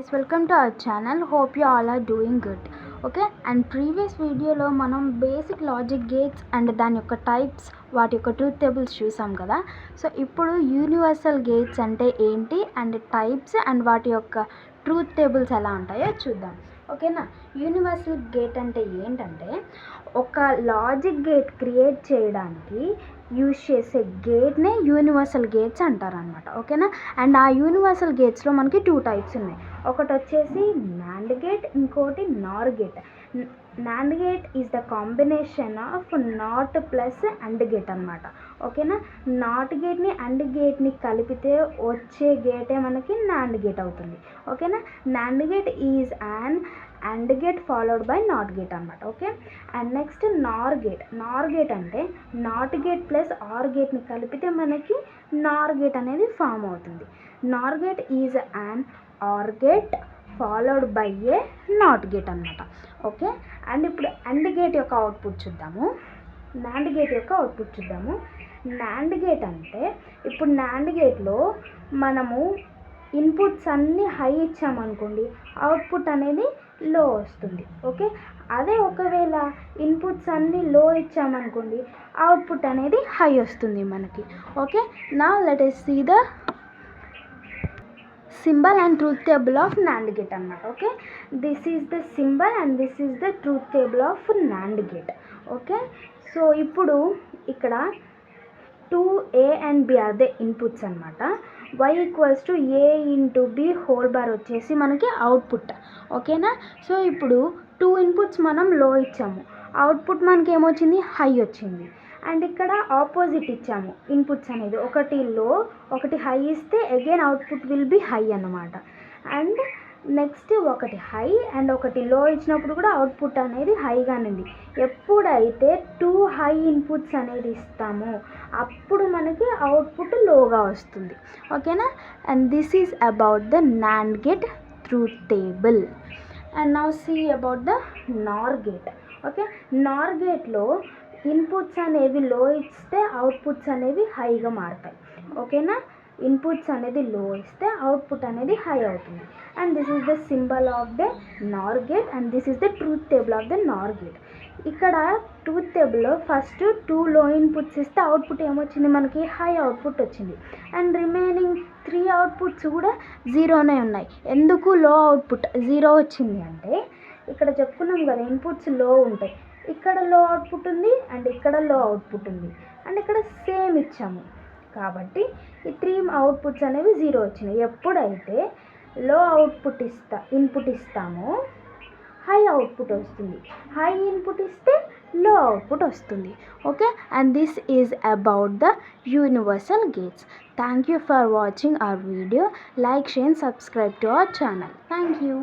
Welcome to our channel. Hope you all are doing good. Okay, and previous video lo manam basic logic gates and దాని యొక్క types వాటి యొక్క truth tables చూసాం కదా. So ఇప్పుడు universal gates అంటే ఏంటి అండ్ టైప్స్ అండ్ వాటి యొక్క ట్రూత్ టేబుల్స్ ఎలా ఉంటాయో చూద్దాం. ఓకేనా. యూనివర్సల్ గేట్ అంటే ఏంటంటే ఒక లాజిక్ గేట్ క్రియేట్ చేయడానికి యూజ్ చేసే గేట్నే యూనివర్సల్ గేట్స్ అంటారనమాట. ఓకేనా. అండ్ ఆ యూనివర్సల్ గేట్స్లో మనకి 2 టైప్స్ ఉన్నాయి. ఒకటి వచ్చేసి నాండ్ గేట్, ఇంకోటి నార్ gate. NAND gate is the combination of not plus and gate అనమాట. ఓకేనా. నాట్ గేట్ని అండ్ గేట్ని కలిపితే వచ్చే గేటే మనకి నాండ్ గేట్ అవుతుంది. ఓకేనా. NAND gate is an AND gate followed by NOT gate అనమాట. Okay. And next NOR gate. NOR gate అంటే NOT gate plus OR గేట్ని కలిపితే మనకి నార్ గేట్ అనేది ఫామ్ అవుతుంది. NOR gate is an OR gate followed by a NOT gate అనమాట. Okay. And ఇప్పుడు AND gate యొక్క అవుట్పుట్ చూద్దాము. నాండ్ గేట్ యొక్క అవుట్పుట్ చూద్దాము. నాండ్ గేట్ అంటే ఇప్పుడు నాండ్ గేట్లో మనము ఇన్పుట్స్ అన్నీ హై ఇచ్చామనుకోండి, అవుట్పుట్ అనేది లో వస్తుంది. ఓకే. అదే ఒకవేళ ఇన్పుట్స్ అన్నీ లో ఇచ్చామనుకోండి, అవుట్పుట్ అనేది హై వస్తుంది మనకి. Okay. Now let us see the symbol and truth table of NAND gate అన్నమాట. Okay. This is the symbol and this is the truth table of NAND gate. Okay. So ఇప్పుడు ఇక్కడ 2A and B are the inputs అనమాట. y equals to A into B whole bar వచ్చేసి మనకి output. ఓకేనా. So ఇప్పుడు 2 inputs మనం లో ఇచ్చాము, అవుట్పుట్ మనకి ఏమొచ్చింది, హై వచ్చింది. అండ్ ఇక్కడ ఆపోజిట్ ఇచ్చాము ఇన్పుట్స్ అనేది, ఒకటి లో ఒకటి హై ఇస్తే again output will be high అన్నమాట. అండ్ నెక్స్ట్ ఒకటి హై అండ్ ఒకటి లో ఇచ్చినప్పుడు కూడా అవుట్పుట్ అనేది హైగానండి. ఎప్పుడైతే 2 హై ఇన్పుట్స్ అనేది ఇస్తామో అప్పుడు మనకి అవుట్పుట్ లోగా వస్తుంది. ఓకేనా. And this is about the NAND gate truth table. And now see about the NOR gate. Okay. NOR గేట్లో ఇన్పుట్స్ అనేవి లో ఇస్తే అవుట్పుట్స్ అనేవి హైగా మారుతాయి. ఓకేనా. ఇన్పుట్స్ అనేది లో ఇస్తే అవుట్పుట్ అనేది హై అవుతుంది. And this is the symbol of the NOR gate and this is the truth table of the NOR gate. ఇక్కడ ట్రూత్ టేబుల్లో ఫస్ట్ 2 లో ఇన్పుట్స్ ఇస్తే అవుట్పుట్ ఏమొచ్చింది, మనకి హై అవుట్పుట్ వచ్చింది. అండ్ రిమైనింగ్ 3 అవుట్పుట్స్ కూడా జీరోనే ఉన్నాయి. ఎందుకు లో అవుట్పుట్ 0 వచ్చింది అంటే ఇక్కడ చెప్పుకున్నాం కదా, ఇన్పుట్స్ లో ఉంటాయి. ఇక్కడ లో అవుట్పుట్ ఉంది అండ్ ఇక్కడ లో అవుట్పుట్ ఉంది అండ్ ఇక్కడ సేమ్ ఇచ్చాము కాబట్టి ఈ 3 అవుట్పుట్స్ అనేవి 0 వచ్చినాయి. ఎప్పుడైతే లో అవుట్పుట్ ఇన్పుట్ ఇస్తామో హై అవుట్పుట్ వస్తుంది, హై ఇన్పుట్ ఇస్తే లో అవుట్పుట్ వస్తుంది. Okay. And this is about the universal gates. Thank you for watching our video. Like, share, subscribe to our channel. Thank you.